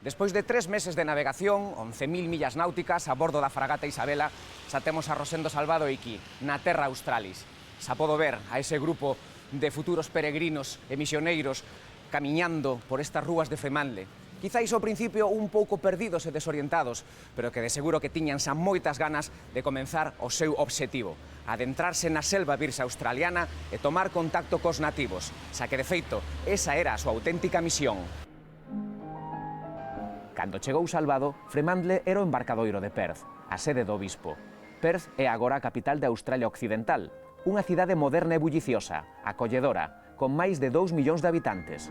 Despois de 3 meses de navegación, 11.000 millas náuticas a bordo da fragata Isabela, xa temos a Rosendo Salvado aquí, na Terra Australis. Xa podo ver a ese grupo de futuros peregrinos e misioneiros camiñando por estas rúas de Fremantle. Quizáis ao principio un pouco perdidos e desorientados, pero que de seguro que tiñan xa moitas ganas de comenzar o seu obxectivo, adentrarse na selva virxe australiana e tomar contacto cos nativos, xa que de feito esa era a súa auténtica misión. Cando chegou Salvado, Fremantle era o embarcadoiro de Perth, a sede do obispo. Perth é agora a capital de Australia Occidental, unha cidade moderna e bulliciosa, acolledora, con máis de 2 millóns de habitantes.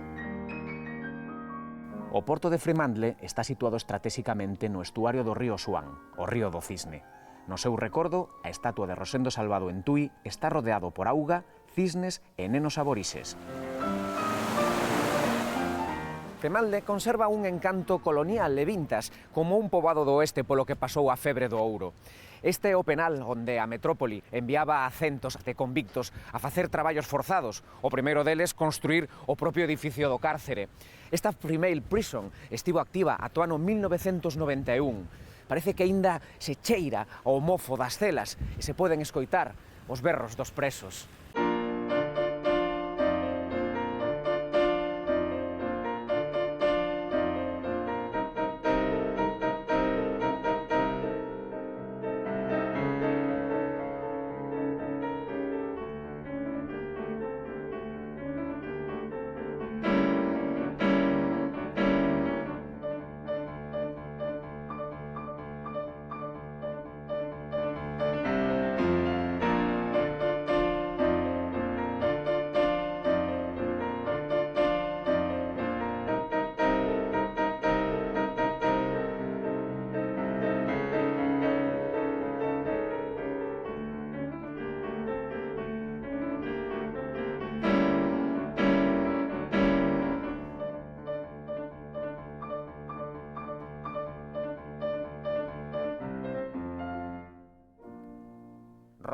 O porto de Fremantle está situado estratexicamente no estuario do río Swan, o río do Cisne. No seu recordo, a estatua de Rosendo Salvado en Tui está rodeado por auga, cisnes e nenos aborixes. Fremantle conserva un encanto colonial e vintas, como un poboado do oeste polo que pasou a febre do ouro. Este é o penal onde a metrópoli enviaba a centos de convictos a facer traballos forzados, o primeiro deles construir o propio edificio do cárcere. Esta Female Prison estivo activa ata o ano 1991. Parece que aínda se cheira ao mofo das celas e se poden escoitar os berros dos presos.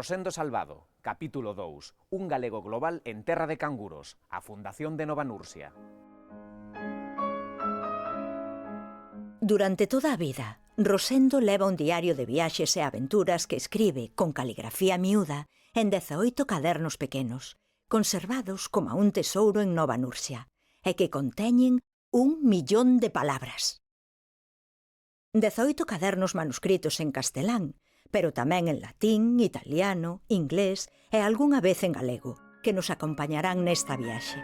Rosendo Salvado, capítulo 2, un galego global en terra de canguros, a fundación de Nova Nursia. Durante toda a vida, Rosendo leva un diario de viaxes e aventuras que escribe con caligrafía miúda en 18 cadernos pequenos, conservados como un tesouro en Nova Nursia, e que conteñen 1.000.000 de palabras. 18 cadernos manuscritos en castelán, pero tamén en latín, italiano, inglés e algunha vez en galego, que nos acompañarán nesta viaxe.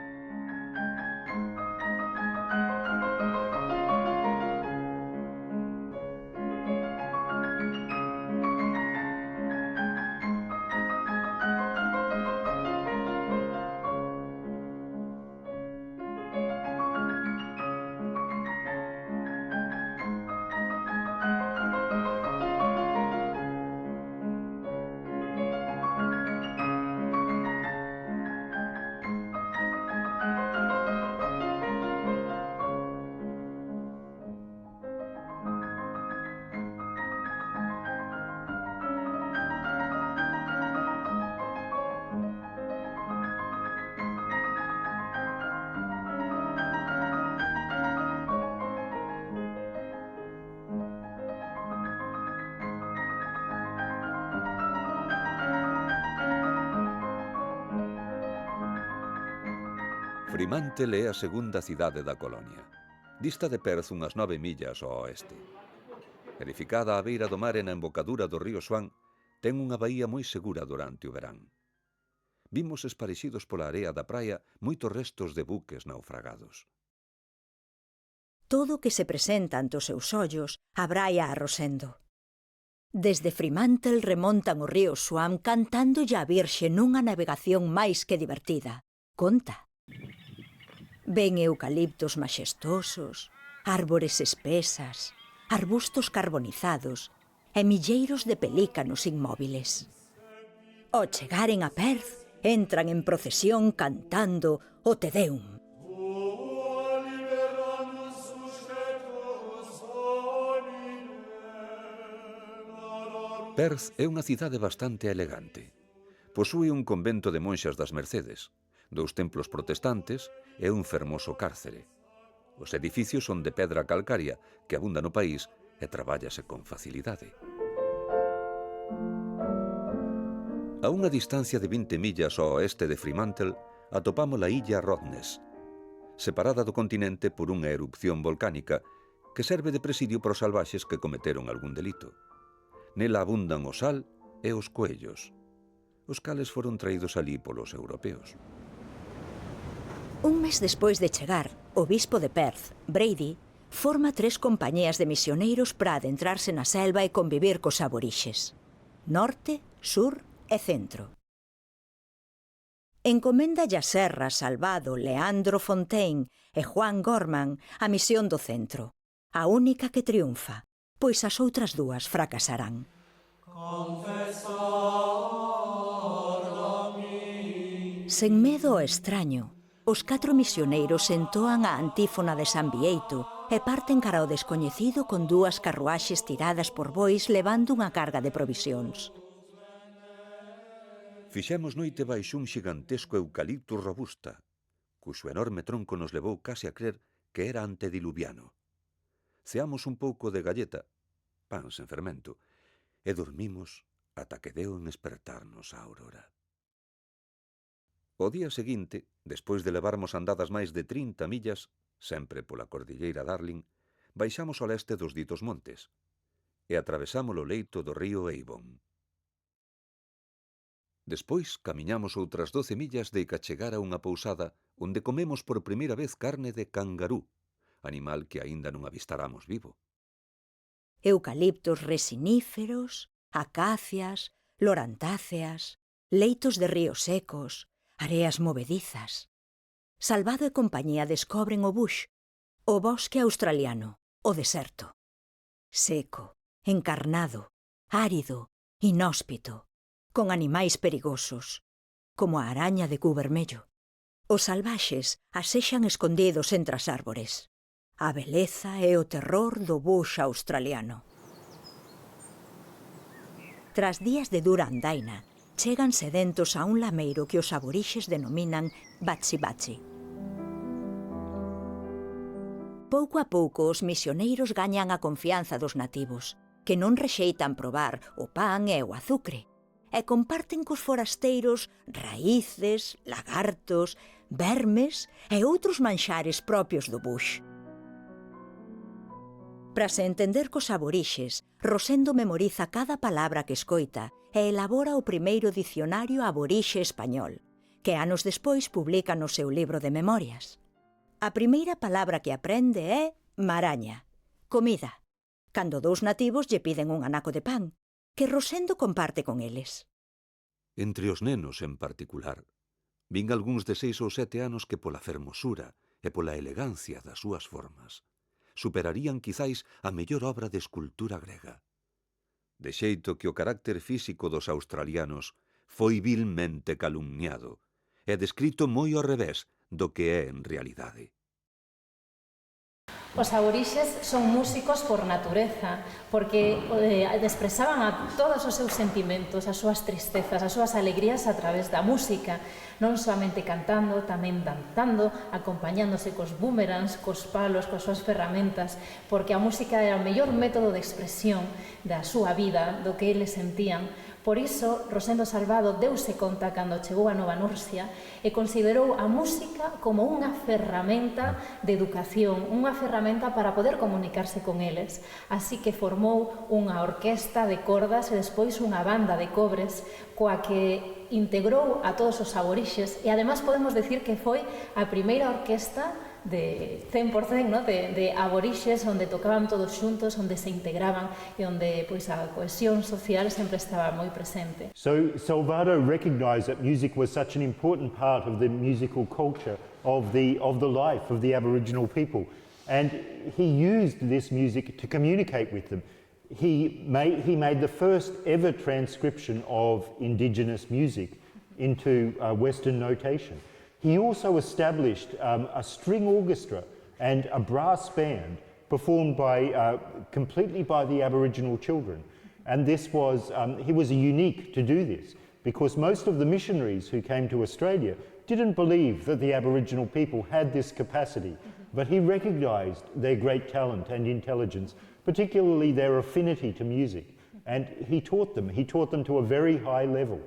Fremantle é a segunda cidade da colonia. Dista de Perth unhas 9 millas ao oeste. Edificada á beira do mar e na embocadura do río Swan, ten unha baía moi segura durante o verán. Vimos esparexidos pola area da praia moitos restos de buques naufragados. Todo o que se presenta ante os seus ollos abraia a Rosendo. Desde Fremantle remontan o río Swan cantándolle á Virxe nunha navegación máis que divertida. Conta. Ven eucaliptos maxestosos, árbores espesas, arbustos carbonizados e milleiros de pelícanos inmóviles. Ao chegaren a Perth, entran en procesión cantando o Te Deum. Perth é unha cidade bastante elegante. Posúe un convento de monxas das Mercedes, 2 templos protestantes e un fermoso cárcere. Os edificios son de pedra calcaria, que abunda no país e trabállase con facilidade. A unha distancia de 20 millas ao oeste de Fremantle, atopamos a illa Rottnest, separada do continente por unha erupción volcánica que serve de presidio para os salvaxes que cometeron algún delito. Nela abundan o sal e os coellos, os cales foron traídos alí polos europeos. Un mes despois de chegar, o bispo de Perth, Brady, forma 3 compañías de misioneiros para adentrarse na selva e convivir cos aborixes. Norte, sur e centro. Encomenda a Serra, Salvado, Leandro Fontaine e Juan Gorman a misión do centro, a única que triunfa, pois as outras 2 fracasarán. Sen medo ao extraño, os 4 misioneiros entoan a antífona de San Bieito e parten cara ao descoñecido con 2 carruaxes tiradas por bois levando unha carga de provisións. Fixemos noite baixo un xigantesco eucaliptus robusta, cuxo enorme tronco nos levou case a crer que era antediluviano. Ceamos un pouco de galleta, pan sen fermento, e dormimos ata que deu en espertarnos a aurora. O día seguinte, despois de levarmos andadas máis de 30 millas, sempre pola cordilleira Darling, baixamos ao leste dos ditos montes e atravesamos o leito do río Avon. Despois camiñamos outras 12 millas de que chegar a unha pousada onde comemos por primeira vez carne de cangarú, animal que aínda non avistáramos vivo. Eucaliptos resiníferos, acacias, lorantáceas, leitos de ríos secos, areas movedizas. Salvado e compañía descobren o bush, o bosque australiano, o deserto. Seco, encarnado, árido, inhóspito, con animais perigosos, como a araña de cu vermello. Os salvaxes asexan escondidos entre as árbores. A beleza e o terror do bush australiano. Tras días de dura andaina, chegan sedentos a un lameiro que os aborixes denominan Batsi-Batsi. Pouco a pouco os misioneiros gañan a confianza dos nativos, que non rexeitan probar o pan e o azucre, e comparten cos forasteiros raíces, lagartos, vermes e outros manxares propios do bush. Para se entender cos aborixes, Rosendo memoriza cada palabra que escoita e elabora o primeiro dicionario aborixe español, que anos despois publica no seu libro de memorias. A primeira palabra que aprende é maraña, comida, cando 2 nativos lle piden un anaco de pan, que Rosendo comparte con eles. Entre os nenos en particular, vin algúns de 6 ou 7 anos que pola fermosura e pola elegancia das súas formas superarían quizáis a mellor obra de escultura grega. De xeito que o carácter físico dos australianos foi vilmente calumniado e descrito moi ao revés do que é en realidade. Os aborixes son músicos por natureza, porque expresaban a todos os seus sentimentos, as súas tristezas, as súas alegrías a través da música, non somente cantando, tamén danzando, acompañándose cos boomerangs, cos palos, coas súas ferramentas, porque a música era o mellor método de expresión da súa vida, do que eles sentían. Por iso, Rosendo Salvado deuse conta cando chegou a Nova Nursia e considerou a música como unha ferramenta de educación, unha ferramenta para poder comunicarse con eles. Así que formou unha orquesta de cordas e despois unha banda de cobres coa que integrou a todos os aborixes e ademais podemos decir que foi a primeira orquesta de 100%, ¿no? de aborixes onde tocaban todos xuntos, onde se integraban e onde pois, a cohesión social sempre estaba moi presente. So Salvado recognized that music was such an important part of the musical culture of the life of the Aboriginal people, and he used this music to communicate with them. He made the first ever transcription of Indigenous music into Western notation. He also established a string orchestra and a brass band performed completely by the Aboriginal children. And this was, he was unique to do this because most of the missionaries who came to Australia didn't believe that the Aboriginal people had this capacity but he recognised their great talent and intelligence, particularly their affinity to music, and he taught them to a very high level.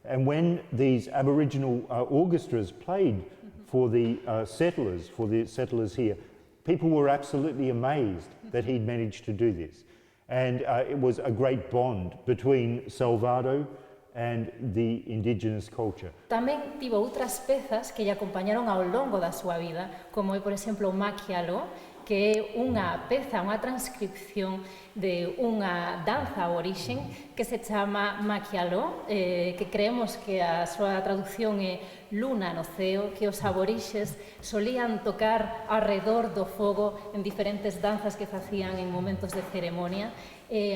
And when these Aboriginal orchestras played for the settlers here, people were absolutely amazed that he'd managed to do this. And it was a great bond between Salvado and the indigenous culture. Tamén tivo outras pezas que lle acompañaron ao longo da súa vida, como é, por exemplo, o Maquialó, que é unha peza, unha transcripción de unha danza aborixen que se chama Maquialó, que creemos que a súa traducción é Luna no ceo, que os aborixes solían tocar alrededor do fogo en diferentes danzas que facían en momentos de ceremonia.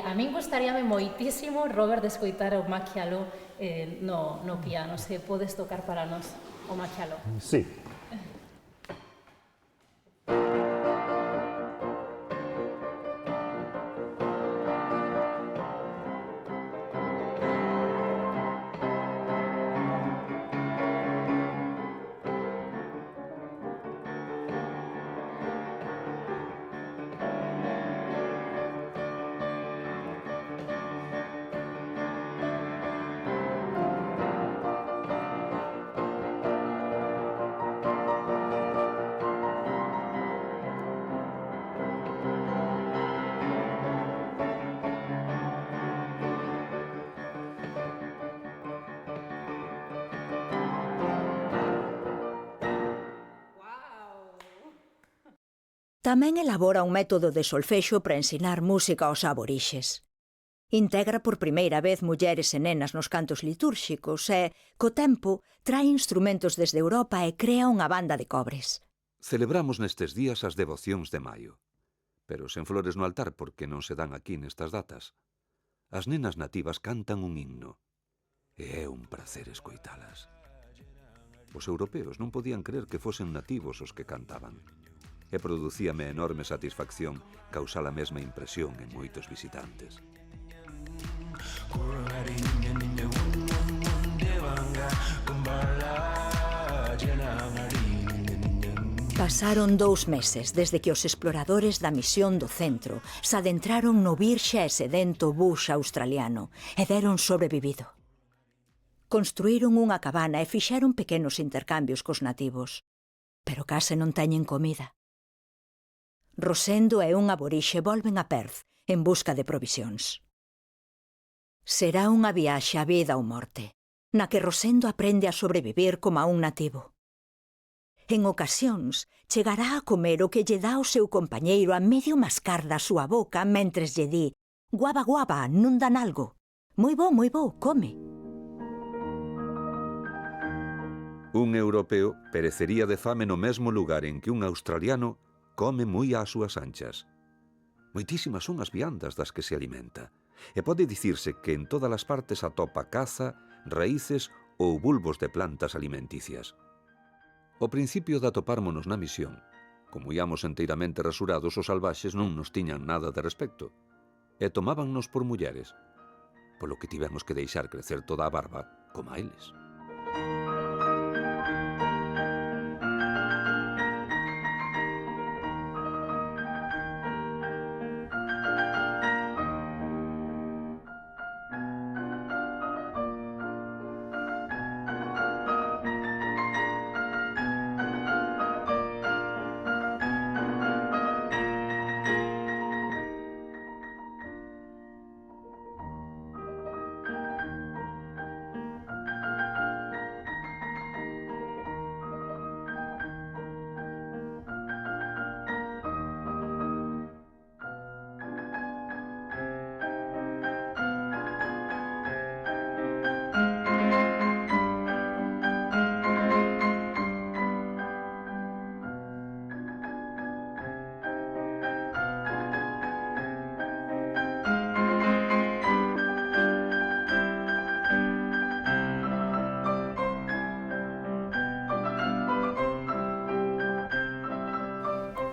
A min gustaríame moitísimo, Robert, de escoitar o Maquialó no piano. Se podes tocar para nós o Maquialó. Sí. Tamén elabora un método de solfexo para ensinar música aos aborixes. Integra por primeira vez mulleres e nenas nos cantos litúrxicos e, co tempo, trae instrumentos desde Europa e crea unha banda de cobres. Celebramos nestes días as devocións de maio, pero sen flores no altar porque non se dan aquí nestas datas. As nenas nativas cantan un himno, e é un prazer escoitalas. Os europeos non podían creer que fosen nativos os que cantaban, e producíame enorme satisfacción causar a mesma impresión en moitos visitantes. Pasaron 2 meses desde que os exploradores da misión do centro se adentraron no virxe e sedento bush australiano e deron sobrevivido. Construíron unha cabana e fixeron pequenos intercambios cos nativos, pero case non teñen comida. Rosendo e un aborixe volven a Perth en busca de provisións. Será unha viaxe a vida ou morte, na que Rosendo aprende a sobrevivir como a un nativo. En ocasións, chegará a comer o que lle dá o seu compañeiro a medio mascar da súa boca mentres lle di «Guaba, guaba, non dan algo. Moi bo, come». Un europeo perecería de fame no mesmo lugar en que un australiano come moi ás súas anchas. Moitísimas son as viandas das que se alimenta, e pode dicirse que en todas as partes atopa caza, raíces ou bulbos de plantas alimenticias. Ao principio de atopármonos na misión, como íamos enteiramente rasurados, os salvaxes non nos tiñan nada de respecto, e tomábannos por mulleres, polo que tivemos que deixar crecer toda a barba, como a eles.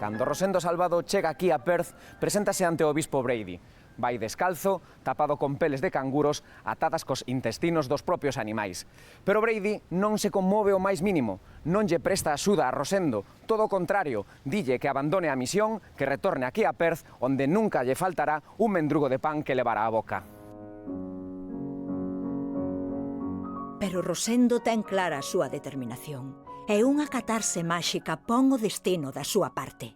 Cando Rosendo Salvado chega aquí a Perth, preséntase ante o obispo Brady. vai descalzo, tapado con peles de canguros, atadas cos intestinos dos propios animais. Pero Brady non se conmove o máis mínimo, non lle presta axuda a Rosendo, todo o contrario, dille que abandone a misión, que retorne aquí a Perth, onde nunca lle faltará un mendrugo de pan que levará á boca. Pero Rosendo ten clara a súa determinación, e unha catarse máxica pon o destino da súa parte.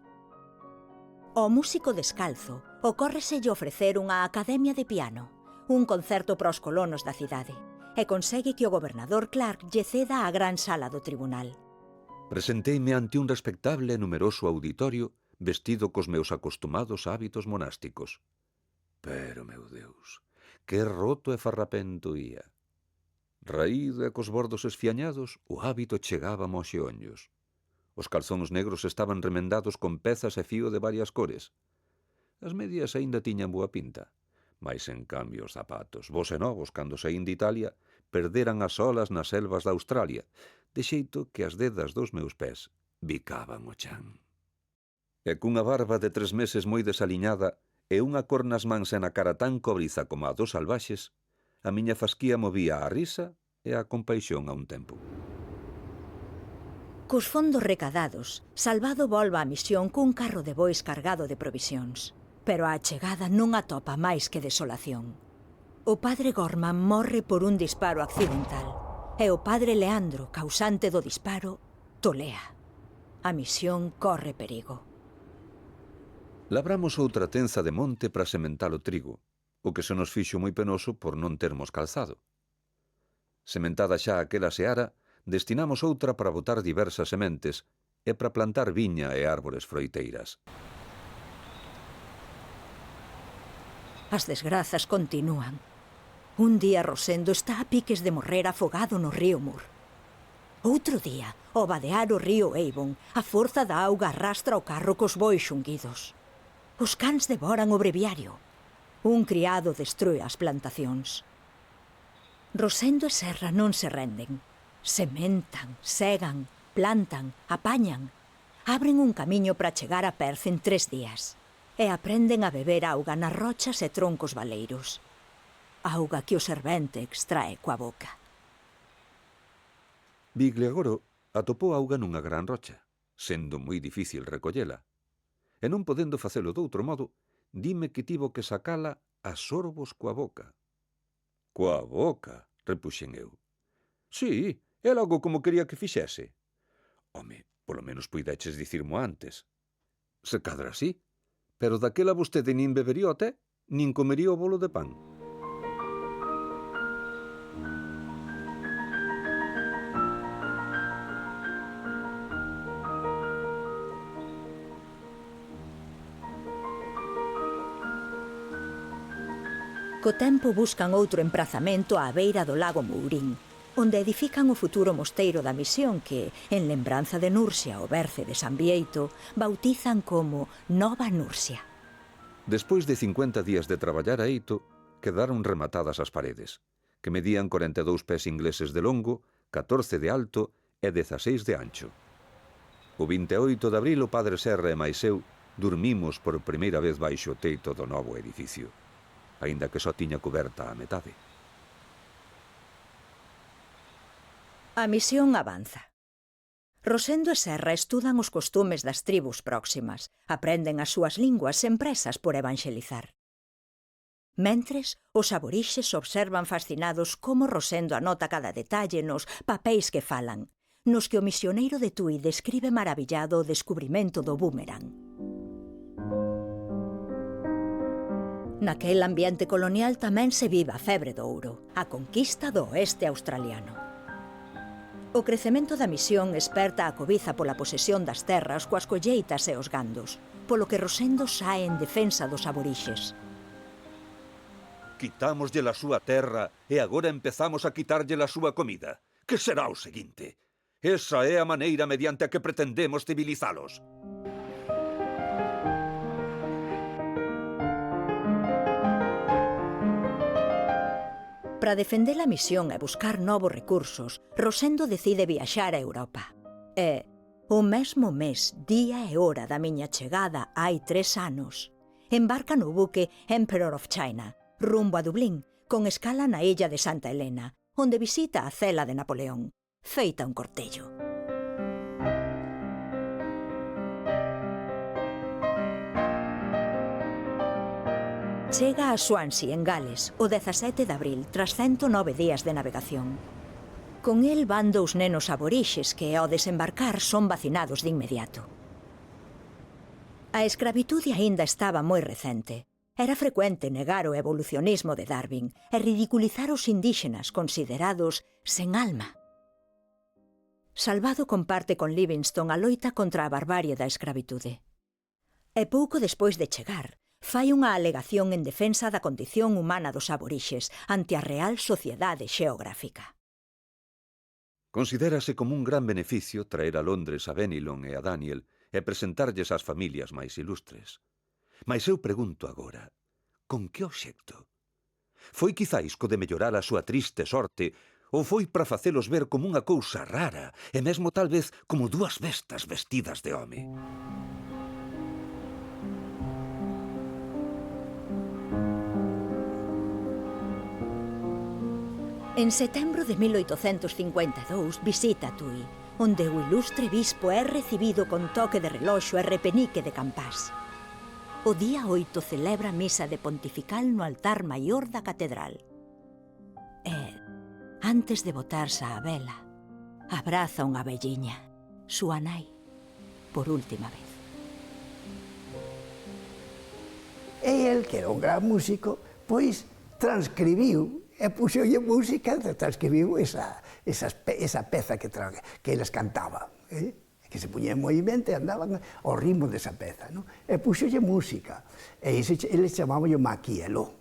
Ao músico descalzo ocórreselle ofrecer unha academia de piano, un concerto para os colonos da cidade, e consegue que o gobernador Clark lle ceda a gran sala do tribunal. Presenteime ante un respectable e numeroso auditorio vestido cos meus acostumados hábitos monásticos. Pero, meu Deus, que roto e farrapento ía. Raído e cos bordos esfiañados, o hábito chegaba aos xeonllos. Os calzóns negros estaban remendados con pezas e fío de varias cores. As medias aínda tiñan boa pinta, mais en cambio os zapatos, bos e novos cando saín de Italia, perderan as solas nas selvas da Australia, de xeito que as dedas dos meus pés bicaban o chan. E cunha barba de 3 meses moi desaliñada e unha cor nas mans e na cara tan cobriza como a dos salvaxes, a miña fasquía movía a risa e a compaixón a un tempo. Cos fondos recadados, Salvado volva á misión cun carro de bois cargado de provisións. Pero a chegada non atopa máis que desolación. O padre Gorman morre por un disparo accidental e o padre Leandro, causante do disparo, tolea. A misión corre perigo. Labramos outra tenza de monte para sementar o trigo, o que se nos fixo moi penoso por non termos calzado. Sementada xa aquela seara, destinamos outra para botar diversas sementes e para plantar viña e árbores froiteiras. As desgrazas continúan. Un día Rosendo está a piques de morrer afogado no río Mur. Outro día, ao vadear o río Avon, a forza da auga arrastra o carro cos bois xunguidos. Os cans devoran o breviario. Un criado destrue as plantacións. Rosendo e Serra non se renden. Sementan, segan, plantan, apañan. Abren un camiño para chegar a Perth en 3 días. E aprenden a beber auga nas rochas e troncos baleiros. Auga que o servente extrae coa boca. Vigliagoro atopou auga nunha gran rocha, sendo moi difícil recollela. E non podendo facelo doutro modo, dime que tivo que sacala a sorbos coa boca. Coa boca, repuxen eu. Sí, é logo como quería que fixese. Home, polo menos puideches dicirmo antes. Se cadra así, pero daquela vostede nin bebería o té, nin comería o bolo de pan. Co tempo buscan outro emprazamento á beira do lago Mourín, onde edifican o futuro mosteiro da misión que, en lembranza de Nursia, o berce de San Bieito, bautizan como Nova Nursia. Despois de 50 días de traballar a eito, quedaron rematadas as paredes, que medían 42 pés ingleses de longo, 14 de alto e 16 de ancho. O 28 de abril o padre Serra e máis eu dormimos por primeira vez baixo o teito do novo edificio, aínda que só tiña coberta a metade. A misión avanza. Rosendo e Serra estudan os costumes das tribus próximas, aprenden as súas linguas empresas por evanxelizar. Mentres, os aborixes observan fascinados como Rosendo anota cada detalle nos papéis que falan, nos que o misioneiro de Tui describe maravillado o descubrimento do boomerang. Naquel ambiente colonial tamén se vive a febre do ouro, a conquista do oeste australiano. O crecemento da misión esperta a cobiza pola posesión das terras coas colleitas e os gandos, polo que Rosendo sae en defensa dos aborixes. Quitámoslle a súa terra e agora empezamos a quitarlle a súa comida. Que será o seguinte? Esa é a maneira mediante a que pretendemos civilizalos. Para defender a misión e buscar novos recursos, Rosendo decide viaxar a Europa. E, o mesmo mes, día e hora da miña chegada hai 3 anos, embarca no buque Emperor of China, rumbo a Dublín, con escala na illa de Santa Helena, onde visita a cela de Napoleón, feita un cortello. Chega a Swansea, en Gales, o 17 de abril, tras 109 días de navegación. Con el van 2 nenos aborixes que, ao desembarcar, son vacinados de inmediato. A escravitude aínda estaba moi recente. Era frecuente negar o evolucionismo de Darwin e ridiculizar os indíxenas considerados sen alma. Salvado comparte con Livingstone a loita contra a barbarie da escravitude. E pouco despois de chegar, fai unha alegación en defensa da condición humana dos aborixes ante a Real Sociedade Xeográfica. Considérase como un gran beneficio traer a Londres a Benilon e a Daniel e presentarlles ás familias máis ilustres. Mais eu pregunto agora, con que obxecto? Foi quizáis co de mellorar a súa triste sorte ou foi para facelos ver como unha cousa rara e mesmo tal vez como 2 bestas vestidas de home? En setembro de 1852 visita Tui, onde o ilustre bispo é recibido con toque de reloxo e repenique de campás. O día 8 celebra misa de pontifical no altar maior da catedral. E, antes de botarse á vela, abraza unha velliña, súa nai, por última vez. E el, que era un gran músico, pois transcribiu e puxolle música, transcribiu esa peza que eles cantaban, que se puñía en movimento e andaban ao ritmo desa peza, non? E puxolle música, e eles chamaban o maquieló,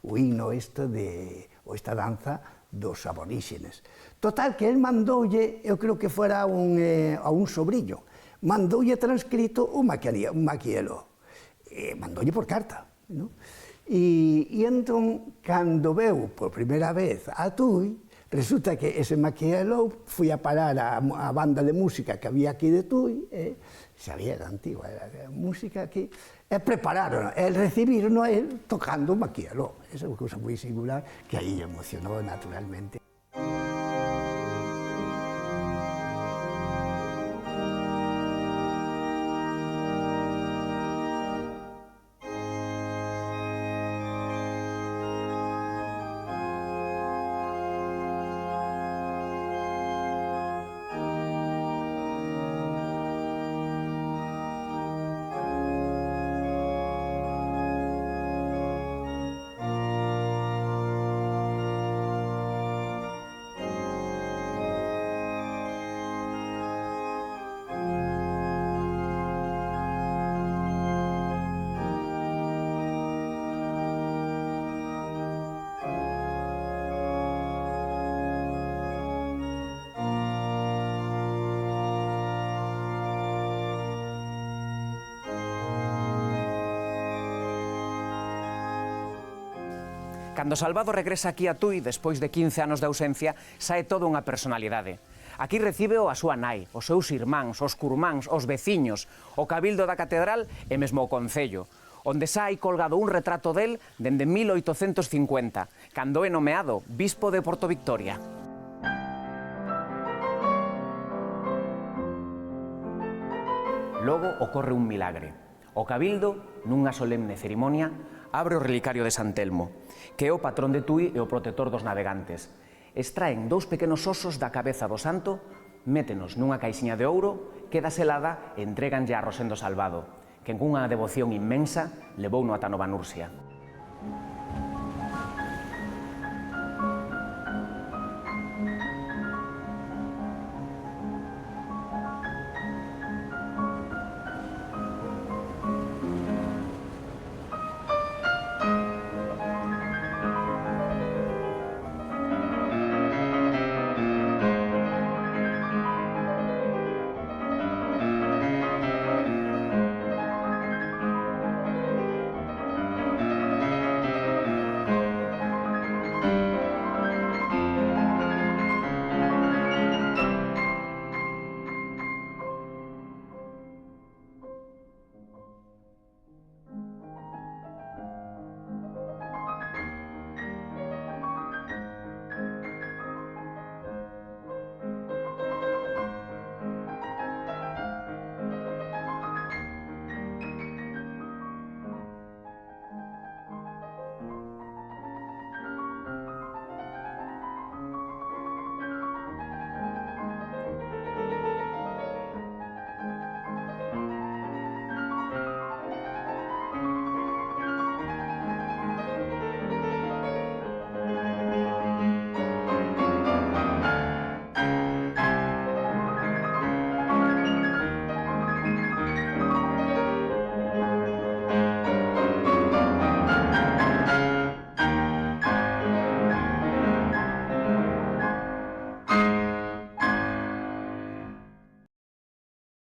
o himno esta danza dos aboríxenes. Total, que el mandoulle, eu creo que fora a un sobrillo, mandoulle transcrito o maquieló, mandoulle por carta, non? E entón, cando veu por primeira vez a Tui, resulta que ese maquieló foi a parar a banda de música que había aquí de Tui, xa había antigua, era música aquí, e prepararon, e recibiron a él tocando o maquieló. Esa é unha cousa moi singular que aí emocionou naturalmente. Cando Salvado regresa aquí a Tui, despois de 15 anos de ausencia, sae toda unha personalidade. Aquí recíbeo a súa nai, os seus irmáns, os curmáns, os veciños, o cabildo da catedral e mesmo o concello, onde xa hai colgado un retrato del dende 1850, cando é nomeado bispo de Porto Victoria. Logo ocorre un milagre. O cabildo, nunha solemne cerimonia, abre o relicario de San Telmo, que é o patrón de Tui e o protector dos navegantes. Extraen 2 pequenos osos da cabeza do santo, métenos nunha caixiña de ouro, queda selada e entréganlle a Rosendo Salvado, que en cunha devoción inmensa levouno ata Nova Nursia.